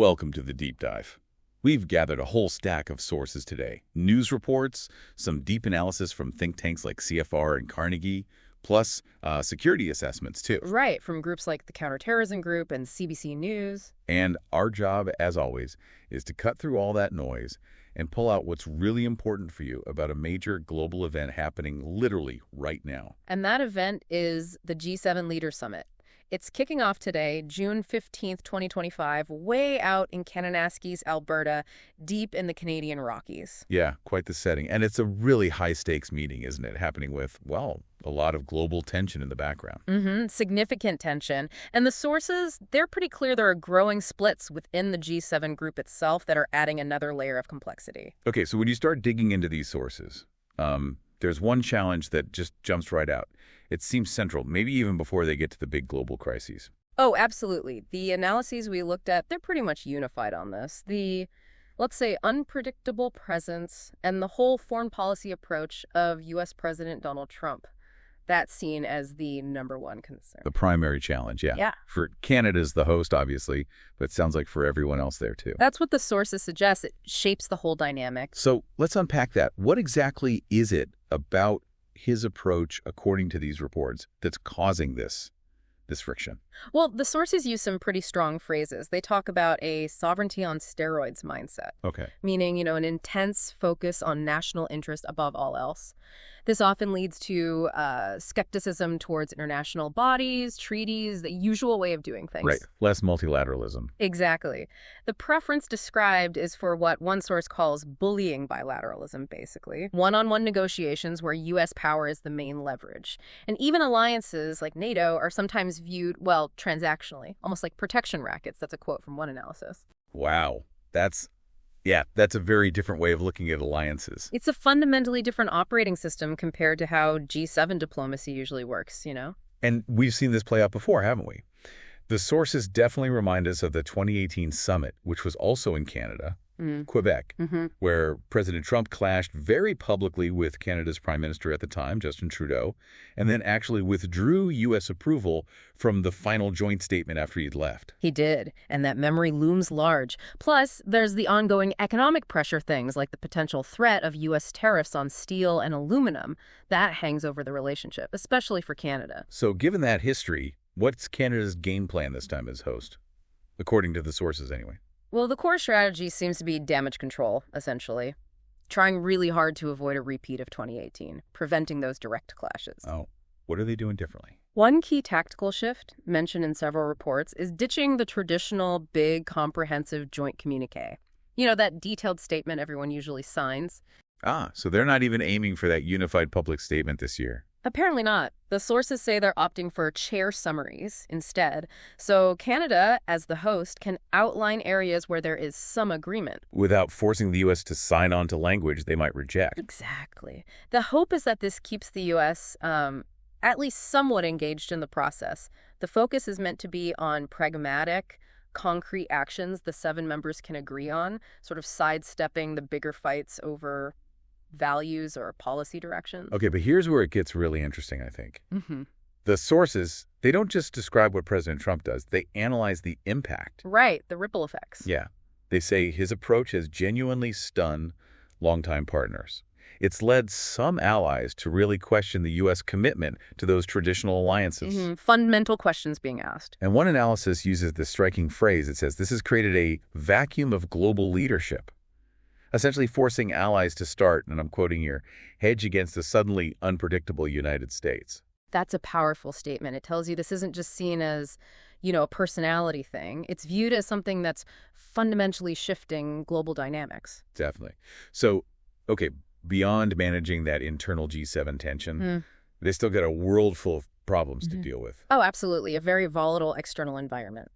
Welcome to the deep dive. We've gathered a whole stack of sources today. News reports, some deep analysis from think tanks like CFR and Carnegie, plus security assessments too. Right, from groups like the Counterterrorism Group and CBC News. And our job, as always, is to cut through all that noise and pull out what's really important for you about a major global event happening literally right now. And that event is the G7 Leaders Summit. It's kicking off today, June 15th, 2025, way out in Kananaskis, Alberta, deep in the Canadian Rockies. Yeah, quite the setting. And it's a really high-stakes meeting, isn't it? Happening with, well, a lot of global tension in the background. Significant tension. And the sources, they're pretty clear there are growing splits within the G7 group itself that are adding another layer of complexity. Okay, so when you start digging into these sources, there's one challenge that just jumps right out. It seems central, maybe even before they get to the big global crises. Oh, absolutely. The analyses we looked at, they're pretty much unified on this. The, let's say, unpredictable presence and the whole foreign policy approach of U.S. President Donald Trump, that's seen as the #1 concern. The primary challenge, yeah. Yeah. For Canada as the host, obviously, but it sounds like for everyone else there, too. That's what the sources suggest. It shapes the whole dynamic. So let's unpack that. What exactly is it about his approach, according to these reports, that's causing this friction? Well, the sources use some pretty strong phrases. They talk about a sovereignty on steroids mindset. Okay. Meaning, an intense focus on national interest above all else. This often leads to skepticism towards international bodies, treaties, the usual way of doing things. Right. Less multilateralism. Exactly. The preference described is for what one source calls bullying bilateralism, basically. One-on-one negotiations where U.S. power is the main leverage. And even alliances like NATO are sometimes viewed, well, transactionally, almost like protection rackets. That's a quote from one analysis. Wow. That's a very different way of looking at alliances. It's a fundamentally different operating system compared to how G7 diplomacy usually works, And we've seen this play out before, haven't we? The sources definitely remind us of the 2018 summit, which was also in Canada, Quebec, where President Trump clashed very publicly with Canada's Prime Minister at the time, Justin Trudeau, and then actually withdrew U.S. approval from the final joint statement after he'd left. He did, and that memory looms large. Plus, there's the ongoing economic pressure things like the potential threat of U.S. tariffs on steel and aluminum. That hangs over the relationship, especially for Canada. So given that history, what's Canada's game plan this time as host? According to the sources, anyway. Well, the core strategy seems to be damage control, essentially. Trying really hard to avoid a repeat of 2018, preventing those direct clashes. Oh, what are they doing differently? One key tactical shift, mentioned in several reports, is ditching the traditional big, comprehensive joint communique. That detailed statement everyone usually signs. So they're not even aiming for that unified public statement this year. Apparently not. The sources say they're opting for chair summaries instead. So Canada, as the host, can outline areas where there is some agreement. Without forcing the U.S. to sign on to language they might reject. Exactly. The hope is that this keeps the U.S. At least somewhat engaged in the process. The focus is meant to be on pragmatic, concrete actions the 7 members can agree on, sort of sidestepping the bigger fights over values or policy directions. Okay, but here's where it gets really interesting, I think. The sources, they don't just describe what President Trump does, they analyze the impact. Right, the ripple effects. Yeah. They say his approach has genuinely stunned longtime partners. It's led some allies to really question the U.S. commitment to those traditional alliances. Fundamental questions being asked. And one analysis uses this striking phrase. It says, this has created a vacuum of global leadership, essentially forcing allies to start, and I'm quoting here, hedge against the suddenly unpredictable United States. That's a powerful statement. It tells you this isn't just seen as, a personality thing. It's viewed as something that's fundamentally shifting global dynamics. Definitely. So, okay, beyond managing that internal G7 tension, they still got a world full of problems to deal with. Oh, absolutely. A very volatile external environment.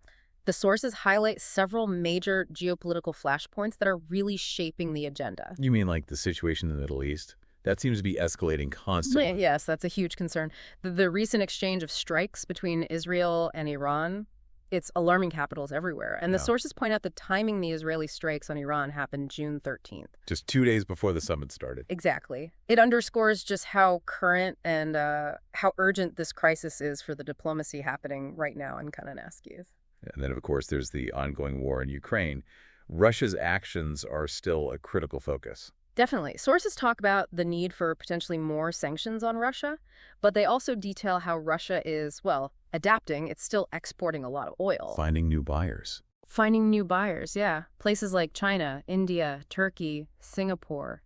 The sources highlight several major geopolitical flashpoints that are really shaping the agenda. You mean like the situation in the Middle East? That seems to be escalating constantly. Yes, that's a huge concern. The recent exchange of strikes between Israel and Iran, it's alarming capitals everywhere. And the sources point out the timing the Israeli strikes on Iran happened June 13th. Just 2 days before the summit started. Exactly. It underscores just how current and how urgent this crisis is for the diplomacy happening right now in Kananaskis. And then, of course, there's the ongoing war in Ukraine. Russia's actions are still a critical focus. Definitely. Sources talk about the need for potentially more sanctions on Russia, but they also detail how Russia is, well, adapting. It's still exporting a lot of oil. Finding new buyers. Finding new buyers, yeah. Places like China, India, Turkey, Singapore,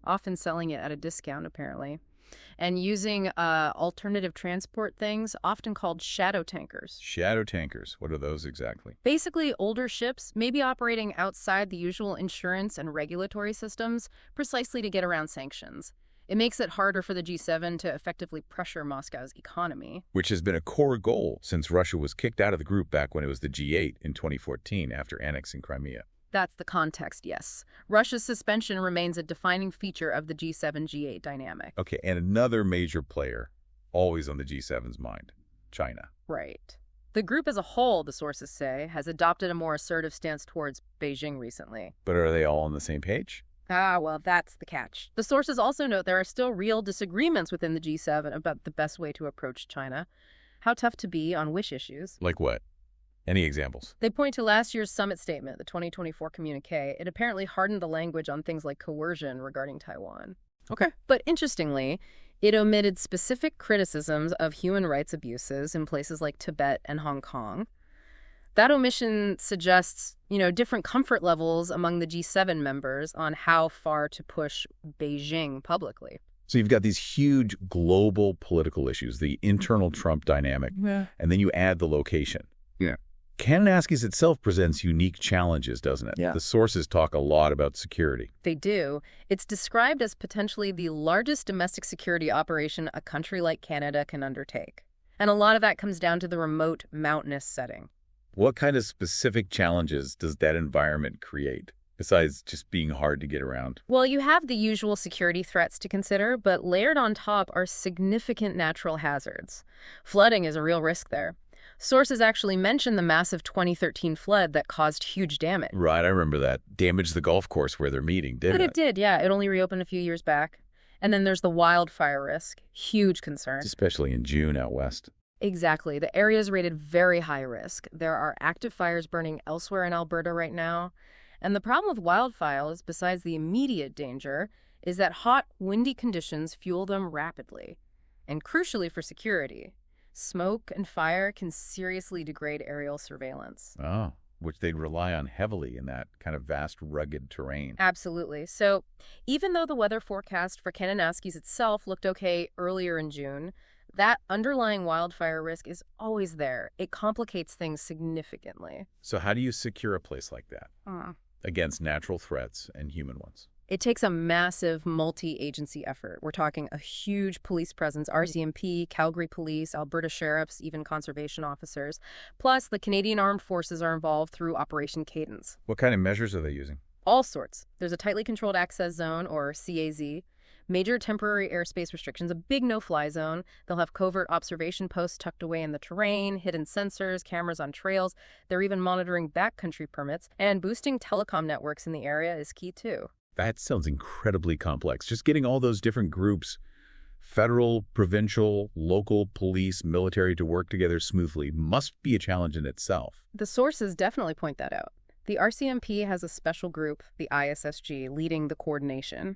often selling it at a discount, apparently. And using alternative transport things, often called shadow tankers. Shadow tankers. What are those exactly? Basically, older ships, maybe operating outside the usual insurance and regulatory systems, precisely to get around sanctions. It makes it harder for the G7 to effectively pressure Moscow's economy. Which has been a core goal since Russia was kicked out of the group back when it was the G8 in 2014 after annexing Crimea. That's the context, yes. Russia's suspension remains a defining feature of the G7-G8 dynamic. Okay, and another major player, always on the G7's mind, China. Right. The group as a whole, the sources say, has adopted a more assertive stance towards Beijing recently. But are they all on the same page? Well, that's the catch. The sources also note there are still real disagreements within the G7 about the best way to approach China, how tough to be on which issues. Like what? Any examples? They point to last year's summit statement, the 2024 communique. It apparently hardened the language on things like coercion regarding Taiwan. Okay. But interestingly, it omitted specific criticisms of human rights abuses in places like Tibet and Hong Kong. That omission suggests, different comfort levels among the G7 members on how far to push Beijing publicly. So you've got these huge global political issues, the internal Trump dynamic, and then you add the location. Yeah. Kananaskis itself presents unique challenges, doesn't it? Yeah. The sources talk a lot about security. They do. It's described as potentially the largest domestic security operation a country like Canada can undertake. And a lot of that comes down to the remote, mountainous setting. What kind of specific challenges does that environment create, besides just being hard to get around? Well, you have the usual security threats to consider, but layered on top are significant natural hazards. Flooding is a real risk there. Sources actually mention the massive 2013 flood that caused huge damage. Right, I remember that. Damaged the golf course where they're meeting, didn't it? But it did, yeah. It only reopened a few years back. And then there's the wildfire risk. Huge concern. Especially in June out west. Exactly. The area is rated very high risk. There are active fires burning elsewhere in Alberta right now. And the problem with wildfires, besides the immediate danger, is that hot, windy conditions fuel them rapidly. And crucially for security, smoke and fire can seriously degrade aerial surveillance. Oh, which they'd rely on heavily in that kind of vast, rugged terrain. Absolutely. So even though the weather forecast for Kananaskis itself looked okay earlier in June, that underlying wildfire risk is always there. It complicates things significantly. So how do you secure a place like that against natural threats and human ones? It takes a massive multi-agency effort. We're talking a huge police presence, RCMP, Calgary Police, Alberta Sheriffs, even conservation officers. Plus, the Canadian Armed Forces are involved through Operation Cadence. What kind of measures are they using? All sorts. There's a tightly controlled access zone, or CAZ, major temporary airspace restrictions, a big no-fly zone. They'll have covert observation posts tucked away in the terrain, hidden sensors, cameras on trails. They're even monitoring backcountry permits, and boosting telecom networks in the area is key too. That sounds incredibly complex. Just getting all those different groups, federal, provincial, local, police, military, to work together smoothly must be a challenge in itself. The sources definitely point that out. The RCMP has a special group, the ISSG, leading the coordination.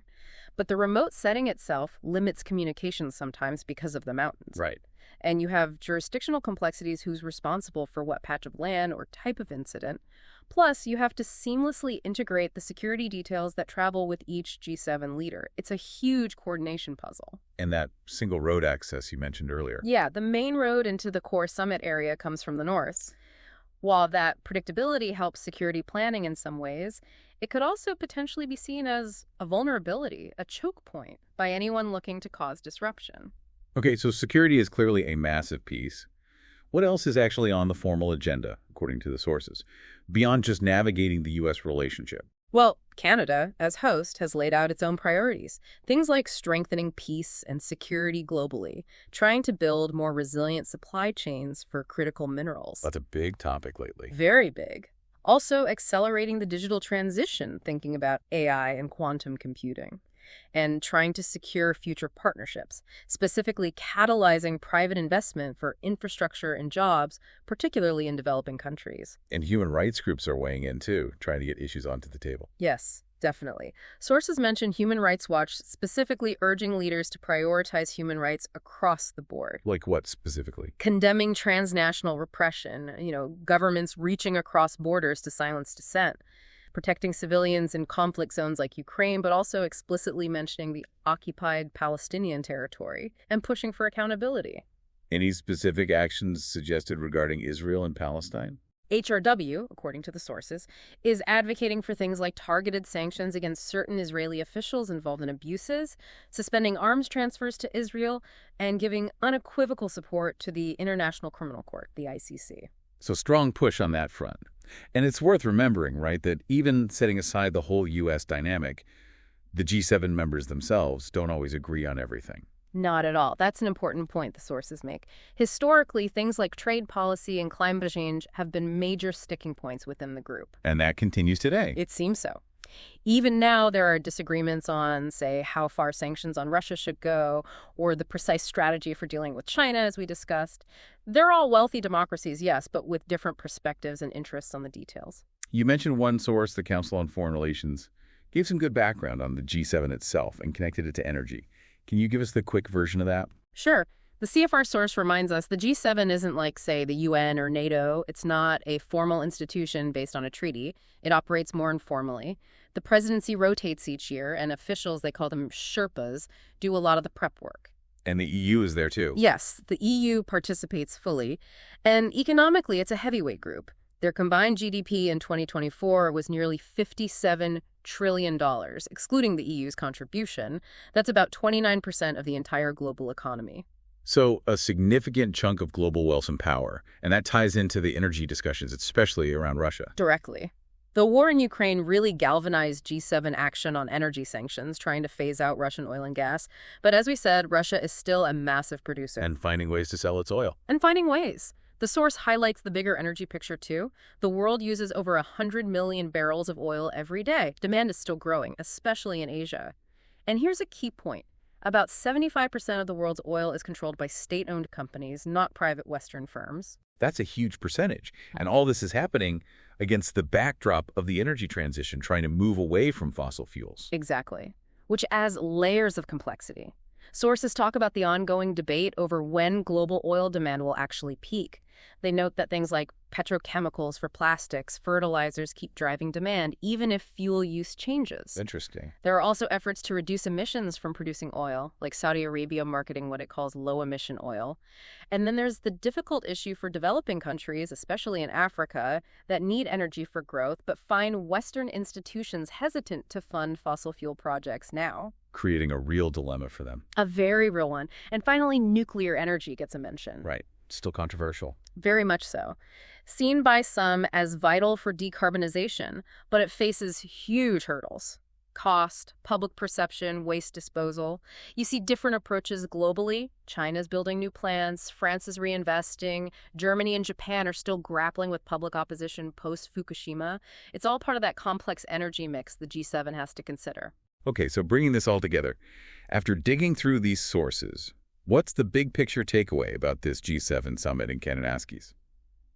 But the remote setting itself limits communication sometimes because of the mountains. Right. And you have jurisdictional complexities, who's responsible for what patch of land or type of incident. Plus, you have to seamlessly integrate the security details that travel with each G7 leader. It's a huge coordination puzzle. And that single road access you mentioned earlier. Yeah, the main road into the core summit area comes from the north. While that predictability helps security planning in some ways, it could also potentially be seen as a vulnerability, a choke point, by anyone looking to cause disruption. Okay, so security is clearly a massive piece. What else is actually on the formal agenda, according to the sources, beyond just navigating the U.S. relationship? Well, Canada, as host, has laid out its own priorities. Things like strengthening peace and security globally, trying to build more resilient supply chains for critical minerals. That's a big topic lately. Very big. Also, accelerating the digital transition, thinking about AI and quantum computing. and trying to secure future partnerships, specifically catalyzing private investment for infrastructure and jobs, particularly in developing countries. And human rights groups are weighing in, too, trying to get issues onto the table. Yes, definitely. Sources mention Human Rights Watch specifically urging leaders to prioritize human rights across the board. Like what specifically? Condemning transnational repression, governments reaching across borders to silence dissent, protecting civilians in conflict zones like Ukraine, but also explicitly mentioning the occupied Palestinian territory and pushing for accountability. Any specific actions suggested regarding Israel and Palestine? HRW, according to the sources, is advocating for things like targeted sanctions against certain Israeli officials involved in abuses, suspending arms transfers to Israel, and giving unequivocal support to the International Criminal Court, the ICC. So strong push on that front. And it's worth remembering, right, that even setting aside the whole U.S. dynamic, the G7 members themselves don't always agree on everything. Not at all. That's an important point the sources make. Historically, things like trade policy and climate change have been major sticking points within the group. And that continues today. It seems so. Even now, there are disagreements on, say, how far sanctions on Russia should go, or the precise strategy for dealing with China, as we discussed. They're all wealthy democracies, yes, but with different perspectives and interests on the details. You mentioned one source, the Council on Foreign Relations, gave some good background on the G7 itself and connected it to energy. Can you give us the quick version of that? Sure. The CFR source reminds us the G7 isn't like, say, the UN or NATO. It's not a formal institution based on a treaty. It operates more informally. The presidency rotates each year, and officials, they call them Sherpas, do a lot of the prep work. And the EU is there too. Yes, the EU participates fully. And economically, it's a heavyweight group. Their combined GDP in 2024 was nearly $57 trillion, excluding the EU's contribution. That's about 29% of the entire global economy. So a significant chunk of global wealth and power, and that ties into the energy discussions, especially around Russia. Directly. The war in Ukraine really galvanized G7 action on energy sanctions, trying to phase out Russian oil and gas. But as we said, Russia is still a massive producer. And finding ways to sell its oil. And finding ways. The source highlights the bigger energy picture, too. The world uses over 100 million barrels of oil every day. Demand is still growing, especially in Asia. And here's a key point. About 75% of the world's oil is controlled by state-owned companies, not private Western firms. That's a huge percentage. And all this is happening against the backdrop of the energy transition, trying to move away from fossil fuels. Exactly. Which adds layers of complexity. Sources talk about the ongoing debate over when global oil demand will actually peak. They note that things like petrochemicals for plastics, fertilizers keep driving demand, even if fuel use changes. Interesting. There are also efforts to reduce emissions from producing oil, like Saudi Arabia marketing what it calls low-emission oil. And then there's the difficult issue for developing countries, especially in Africa, that need energy for growth, but find Western institutions hesitant to fund fossil fuel projects now. Creating a real dilemma for them. A very real one. And finally, nuclear energy gets a mention. Right. Still controversial. Very much so. Seen by some as vital for decarbonization, but it faces huge hurdles. Cost, public perception, waste disposal. You see different approaches globally. China's building new plants, France is reinvesting, Germany and Japan are still grappling with public opposition post-Fukushima. It's all part of that complex energy mix the G7 has to consider. Okay, so bringing this all together, after digging through these sources, what's the big picture takeaway about this G7 summit in Kananaskis?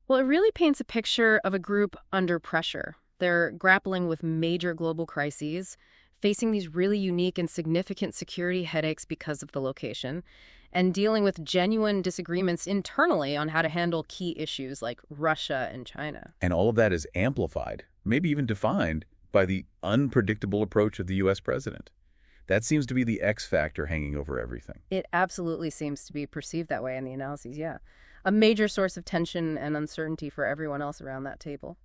Well, it really paints a picture of a group under pressure. They're grappling with major global crises, facing these really unique and significant security headaches because of the location, and dealing with genuine disagreements internally on how to handle key issues like Russia and China. And all of that is amplified, maybe even defined, by the unpredictable approach of the U.S. president. That seems to be the X factor hanging over everything. It absolutely seems to be perceived that way in the analyses, yeah. A major source of tension and uncertainty for everyone else around that table.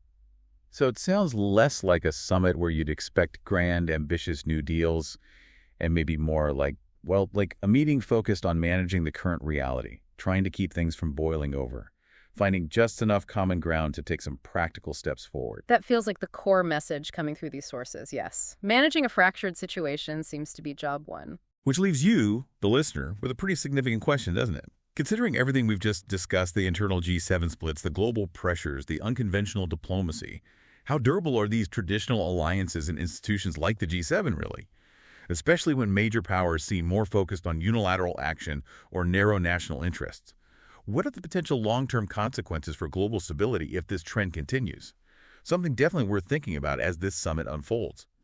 So it sounds less like a summit where you'd expect grand, ambitious new deals, and maybe more like, well, like a meeting focused on managing the current reality, trying to keep things from boiling over, finding just enough common ground to take some practical steps forward. That feels like the core message coming through these sources, yes. Managing a fractured situation seems to be job one. Which leaves you, the listener, with a pretty significant question, doesn't it? Considering everything we've just discussed, the internal G7 splits, the global pressures, the unconventional diplomacy, how durable are these traditional alliances and institutions like the G7, really? especially when major powers seem more focused on unilateral action or narrow national interests. What are the potential long-term consequences for global stability if this trend continues? Something definitely worth thinking about as this summit unfolds.